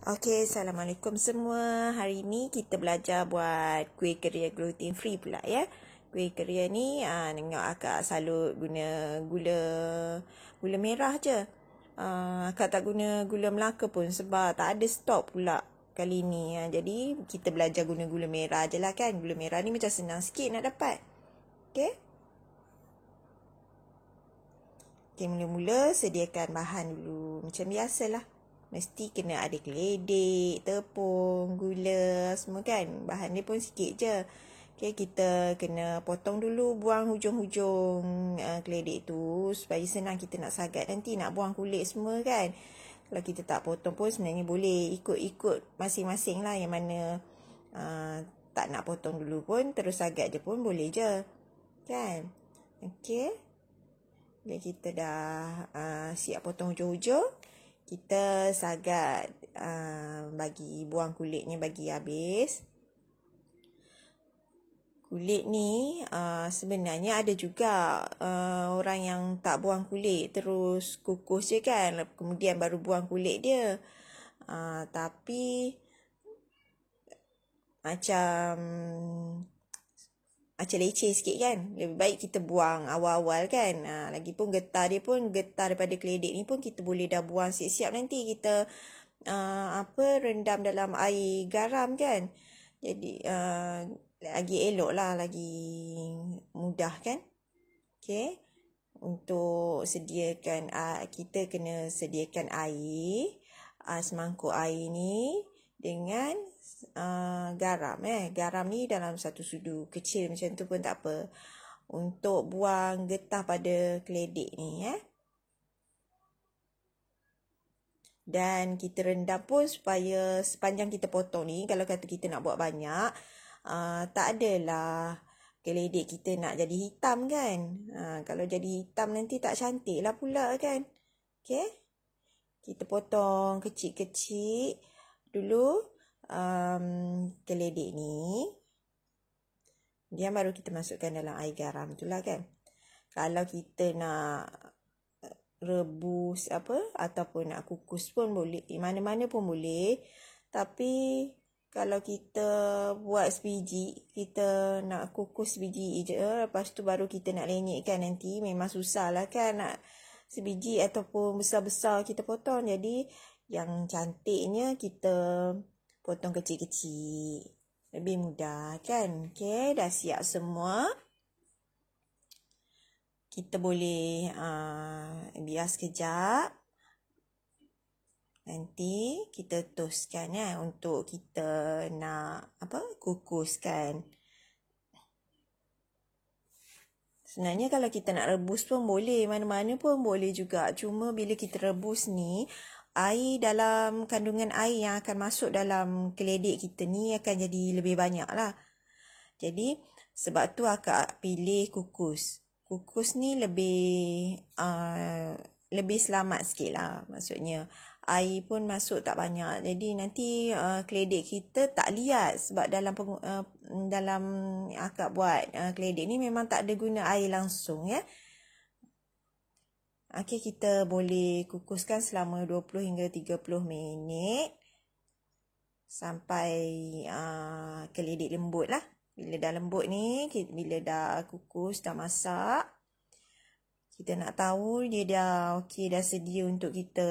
Okey, Assalamualaikum semua. Hari ni kita belajar buat kuih keria gluten free pula ya. Kuih keria ni tengok akak selalu guna gula merah je. Akak tak guna gula Melaka pun sebab tak ada stok pula kali ni. Jadi kita belajar guna gula merah je lah kan. Gula merah ni macam senang sikit nak dapat. Okey. Okey, mula-mula sediakan bahan dulu. Macam biasalah. Mesti kena ada keledek, tepung, gula, semua kan. Bahan dia pun sikit je. Okay, kita kena potong dulu, buang hujung-hujung keledek tu supaya senang kita nak sagat. Nanti nak buang kulit semua kan. Kalau kita tak potong pun sebenarnya boleh ikut-ikut masing-masing lah. Yang mana tak nak potong dulu pun terus sagat je pun boleh je. Kan? Okay. Bila kita dah siap potong hujung-hujung, kita sagat bagi buang kulitnya bagi habis. Kulit ni sebenarnya ada juga orang yang tak buang kulit, terus kukus je kan, kemudian baru buang kulit dia. Tapi macam leceh sikit kan. Lebih baik kita buang awal-awal kan. Lagipun getah dia pun, getah daripada keledek ni pun kita boleh dah buang siap-siap nanti kita rendam dalam air garam kan. Jadi lagi elok lah, lagi mudah kan. Okay. Untuk sediakan, kita kena sediakan air, semangkuk air ni dengan garam. Garam ni dalam satu sudu kecil macam tu pun tak apa. Untuk buang getah pada keledek ni. Dan kita rendam pun supaya sepanjang kita potong ni, kalau kata kita nak buat banyak, tak adalah keledek kita nak jadi hitam kan. Kalau jadi hitam nanti tak cantik lah pula kan. Okay. Kita potong kecil-kecil dulu keledek ni. Dia baru kita masukkan dalam air garam tu lah kan. Kalau kita nak rebus ataupun nak kukus pun boleh, mana-mana pun boleh. Tapi kalau kita buat sebiji, kita nak kukus sebiji je, lepas tu baru kita nak lenyekkan nanti, memang susah lah kan nak sebiji ataupun besar-besar kita potong. Jadi yang cantiknya kita potong kecil-kecil, lebih mudah kan. Okay, dah siap semua. Kita boleh biar sekejap. Nanti kita toastkan untuk kita nak kukuskan. Sebenarnya kalau kita nak rebus pun boleh, mana-mana pun boleh juga. Cuma bila kita rebus ni, air dalam kandungan air yang akan masuk dalam keledek kita ni akan jadi lebih banyak lah. Jadi sebab tu akak pilih kukus. Kukus ni lebih selamat sikit lah. Maksudnya air pun masuk tak banyak. Jadi nanti keledek kita tak liat. Sebab dalam akak buat keledek ni memang tak ada guna air langsung ya. Okay, kita boleh kukuskan selama 20 hingga 30 minit. Sampai keledek lembut lah. Bila dah lembut ni, bila dah kukus, dah masak, kita nak tahu dia dah okey, dah sedia untuk kita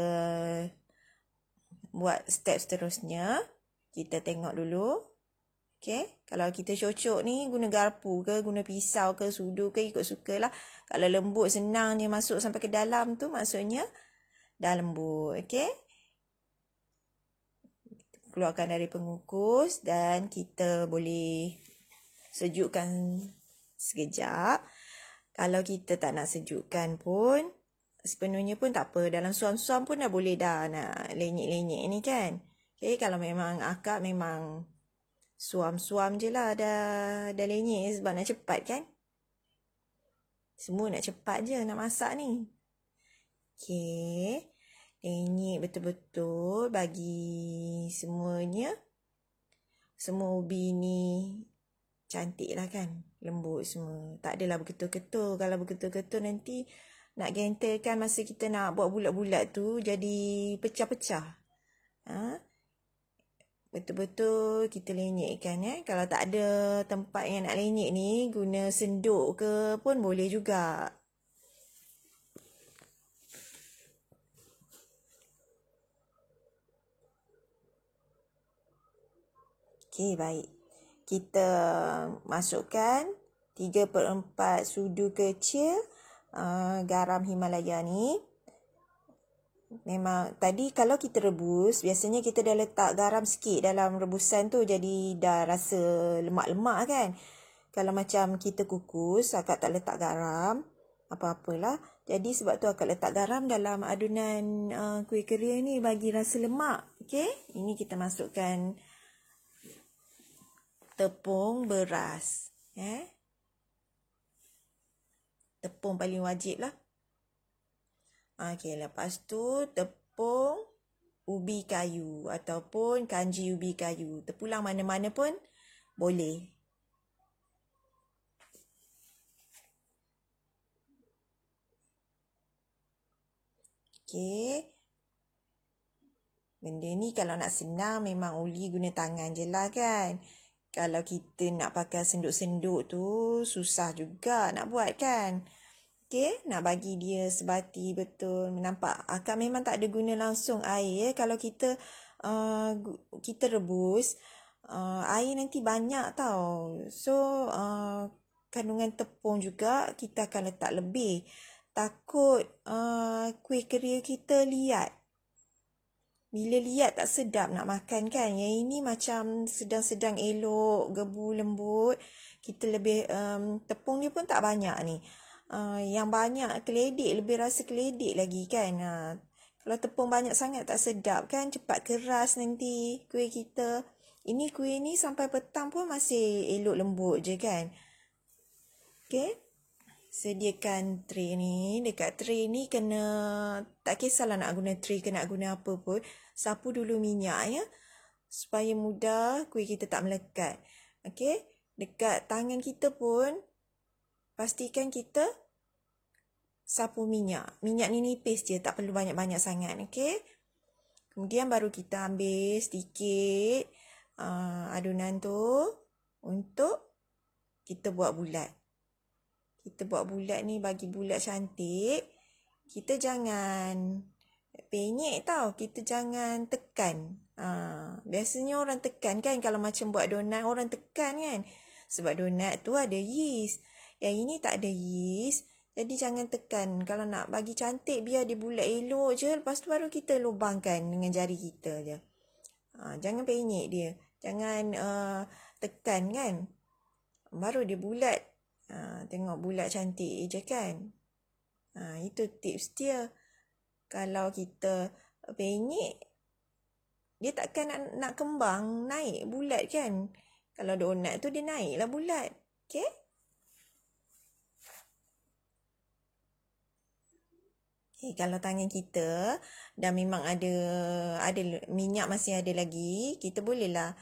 buat step seterusnya. Kita tengok dulu. Okey, kalau kita cocok ni guna garpu ke, guna pisau ke, sudu ke, ikut suka lah. Kalau lembut senang dia masuk sampai ke dalam tu, maksudnya dah lembut. Okey, keluarkan dari pengukus dan kita boleh sejukkan sekejap. Kalau kita tak nak sejukkan pun, sepenuhnya pun tak apa. Dalam suam-suam pun dah boleh dah nak lenyek-lenyek ni kan. Okay, kalau memang akak memang suam-suam je lah dah lenyek sebab nak cepat kan. Semua nak cepat je nak masak ni. Okay, lenyek betul-betul bagi semuanya. Semua ubi ni cantik lah kan, lembut semua. Tak adalah berketul-ketul. Kalau berketul-ketul nanti nak gentelkan masa kita nak buat bulat-bulat tu jadi pecah-pecah. betul-betul kita lenyekkan. Kalau tak ada tempat yang nak lenyek ni, guna senduk ke pun boleh juga. Okey, baik. Kita masukkan 3/4 sudu kecil garam Himalaya ni. Memang tadi kalau kita rebus, biasanya kita dah letak garam sikit dalam rebusan tu, jadi dah rasa lemak-lemak kan. Kalau macam kita kukus, akak tak letak garam, apa-apalah. Jadi sebab tu akak letak garam dalam adunan kuih keria ni bagi rasa lemak. Okey, ini kita masukkan tepung beras. Tepung paling wajib lah. Okey, lepas tu tepung ubi kayu ataupun kanji ubi kayu. Terpulang mana-mana pun boleh. Okey. Benda ni kalau nak senang memang uli guna tangan je lah kan. Kalau kita nak pakai senduk-senduk tu susah juga nak buat kan. Okey, nak bagi dia sebati betul. Nampak? Akak memang tak ada guna langsung air. Kalau kita rebus, air nanti banyak tau. So, kandungan tepung juga kita akan letak lebih. Takut kuih keria kita liat. Bila liat tak sedap nak makan kan. Yang ini macam sedang-sedang elok, gebu lembut. Kita lebih, tepung dia pun tak banyak ni. Yang banyak keledek, lebih rasa keledek lagi kan. Kalau tepung banyak sangat tak sedap kan, cepat keras nanti kuih kita. Ini kuih ni sampai petang pun masih elok lembut je kan. Okay, sediakan tray ni. Dekat tray ni kena, tak kisahlah nak guna tray ke nak guna apa pun, sapu dulu minyak ya, supaya mudah kuih kita tak melekat. Okay, dekat tangan kita pun pastikan kita sapu minyak. Minyak ni nipis je, tak perlu banyak-banyak sangat. Okay? Kemudian baru kita ambil sedikit adunan tu untuk kita buat bulat. Kita buat bulat ni bagi bulat cantik. Kita jangan penyek tau. Kita jangan tekan. Biasanya orang tekan kan. Kalau macam buat donat, orang tekan kan. Sebab donat tu ada yeast. Yang ini tak ada yeast. Jadi jangan tekan. Kalau nak bagi cantik, biar dia bulat elok je. Lepas tu baru kita lubangkan dengan jari kita je. Jangan penyek dia. Jangan tekan kan. Baru dia bulat. Tengok bulat cantik je kan. Itu tips dia. Kalau kita penyek, dia takkan nak kembang, naik bulat kan. Kalau donat tu dia naiklah bulat. Okay? Okay, kalau tangan kita dah memang ada minyak masih ada lagi, kita bolehlah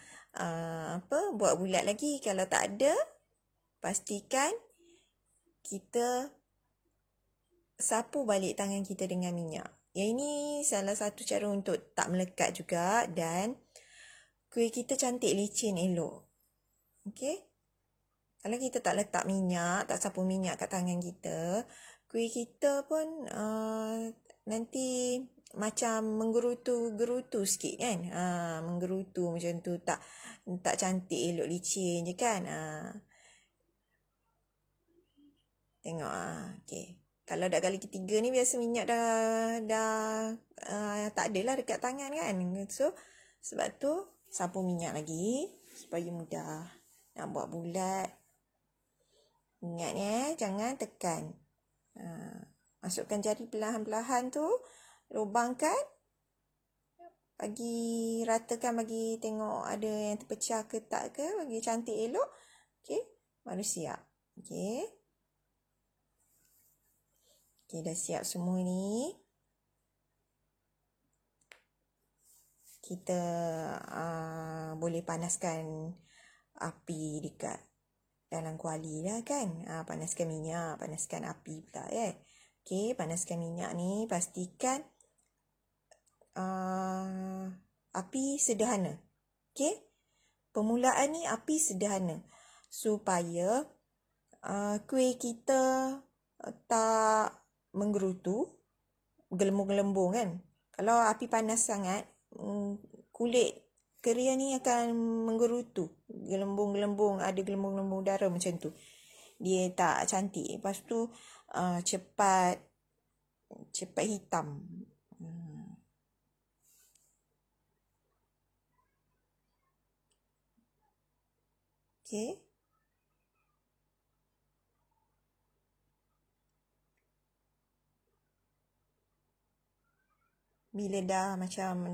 buat bulat lagi. Kalau tak ada, pastikan kita sapu balik tangan kita dengan minyak. Yang ini salah satu cara untuk tak melekat juga dan kuih kita cantik, licin, elok. Okey? Kalau kita tak letak minyak, tak sapu minyak kat tangan kita, kuih kita pun nanti macam menggerutu-gerutu sikit kan. Menggerutu macam tu, tak cantik, elok, licin je kan. Tengok okey. Kalau dah kali ketiga ni biasa minyak dah tak adalah dekat tangan kan. So sebab tu sapu minyak lagi supaya mudah nak buat bulat. Ingat jangan tekan. Masukkan jari perlahan-perlahan tu, lubangkan, bagi ratakan, bagi tengok ada yang terpecah ke tak ke, bagi cantik elok. Okey, baru siap. Okey. Okey, dah siap semua ni. Kita boleh panaskan api dekat dalam kuali lah kan. Panaskan minyak, panaskan api pula Okey, panaskan minyak ni, pastikan api sederhana. Okey. Permulaan ni api sederhana supaya kuih kita tak menggerutu, gelembung-gelembung kan. Kalau api panas sangat, kulit keria ni akan menggerutu, gelembung-gelembung, ada gelembung-gelembung udara macam tu. Dia tak cantik. Lepas tu cepat hitam. Okey. Bila dah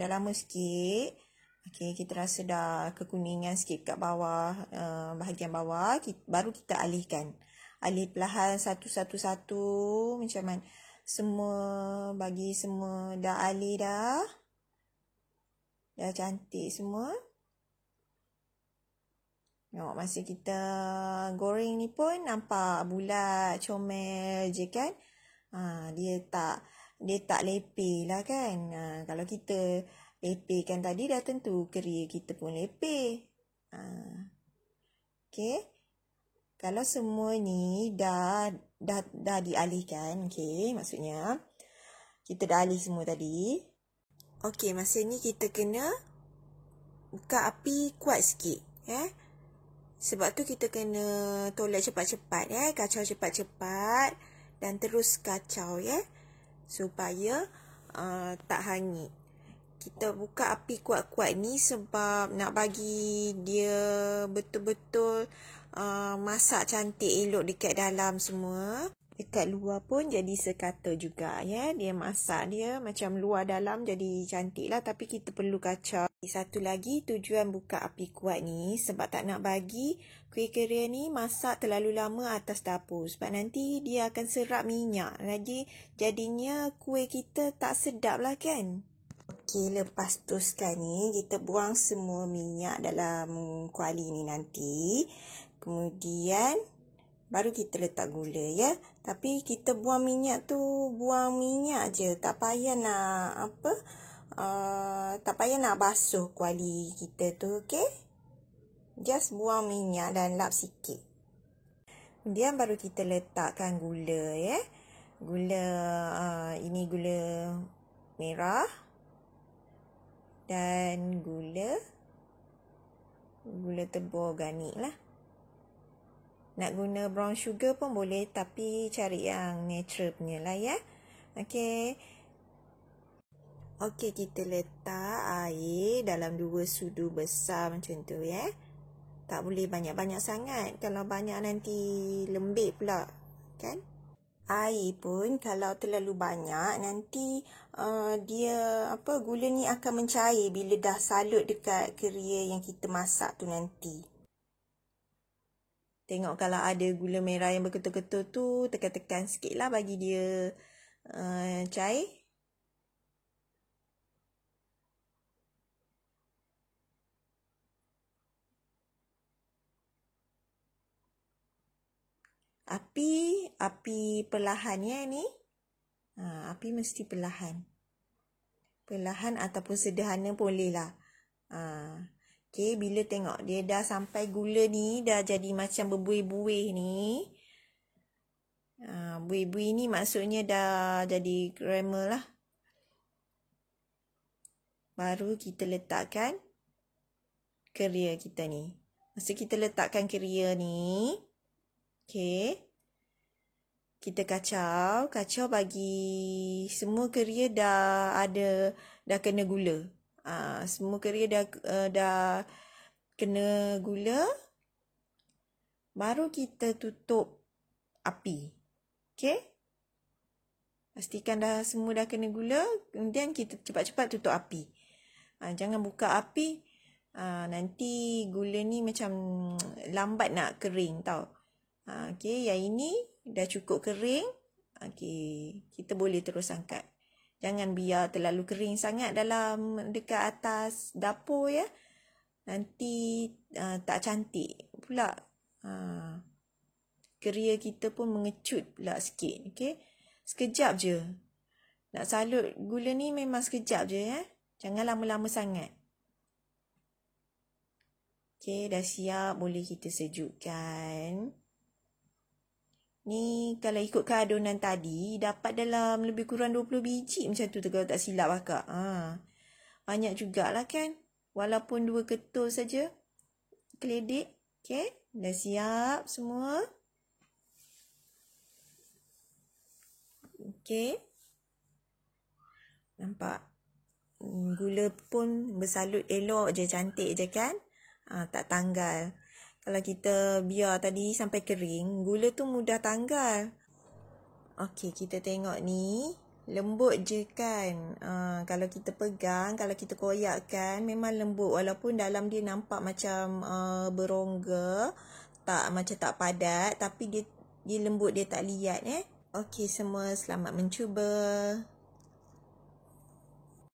lama sikit, okey, kita rasa dah kekuningan sikit kat bawah, bahagian bawah, baru kita alihkan. Alih perlahan satu-satu macam mana. Bagi semua dah alih dah. Dah cantik semua. Tengok masa kita goreng ni pun nampak bulat, comel je kan. Dia tak lepeh lah kan. Kalau kita lepehkan tadi dah tentu keria kita pun lepeh. Okey. Kalau semua ni dah dialihkan, okey, maksudnya kita dah alih semua tadi. Okey, masa ni kita kena buka api kuat sikit, Sebab tu kita kena tolak cepat-cepat, kacau cepat-cepat dan terus kacau, supaya tak hangit. Kita buka api kuat-kuat ni sebab nak bagi dia betul-betul masak cantik elok dekat dalam semua. Dekat luar pun jadi sekata juga, Dia masak dia macam luar dalam jadi cantik lah, tapi kita perlu kacau. Satu lagi tujuan buka api kuat ni sebab tak nak bagi kuih keria ni masak terlalu lama atas dapur. Sebab nanti dia akan serap minyak. Jadinya kuih kita tak sedap lah kan. Okey, lepas tu sekarang ni kita buang semua minyak dalam kuali ni nanti. Kemudian baru kita letak gula, Tapi kita buang minyak je. Tak payah nak basuh kuali kita tu, okey? Just buang minyak dan lap sikit. Kemudian baru kita letakkan gula, Gula, ini gula merah dan gula tebu organik lah. Nak guna brown sugar pun boleh, tapi cari yang natural punya lah, Okey. Okey, kita letak air dalam 2 sudu besar macam tu, Tak boleh banyak-banyak sangat. Kalau banyak nanti lembik pula, kan? Air pun kalau terlalu banyak nanti gula ni akan mencair bila dah salut dekat keria yang kita masak tu nanti. Tengok kalau ada gula merah yang berketul-ketul tu, tekan-tekan sikit lah bagi dia cair. Api perlahan ni. Api mesti perlahan. Perlahan ataupun sederhana boleh lah. Okey, bila tengok dia dah sampai gula ni dah jadi macam berbuih-buih ni. Buih-buih ni maksudnya dah jadi caramel lah. Baru kita letakkan keria kita ni. Masa kita letakkan keria ni, okey, kita kacau bagi semua keria dah kena gula. Semua keria dah kena gula. Baru kita tutup api. Okey? Pastikan semua dah kena gula, kemudian kita cepat-cepat tutup api. Jangan buka api, nanti gula ni macam lambat nak kering tau. Okey, yang ini dah cukup kering. Okey, kita boleh terus angkat. Jangan biar terlalu kering sangat dekat atas dapur, Nanti tak cantik pula. Keria kita pun mengecut pula sikit, okey? Sekejap je. Nak salut gula ni memang sekejap je, Jangan lama-lama sangat. Okey, dah siap. Boleh kita sejukkan. Ni kalau ikutkan adunan tadi, dapat dalam lebih kurang 20 biji macam tu kalau tak silap akak. Banyak jugalah kan. Walaupun 2 ketul saja. Keledek. Okey, dah siap semua. Okey. Nampak? Gula pun bersalut elok je, cantik je kan? Tak tanggal. Kalau kita biar tadi sampai kering, gula tu mudah tanggal. Okey, kita tengok ni. Lembut je kan? Kalau kita pegang, kalau kita koyakkan, memang lembut. Walaupun dalam dia nampak macam berongga, macam tak padat, tapi dia lembut, dia tak liat. Okey, semua selamat mencuba.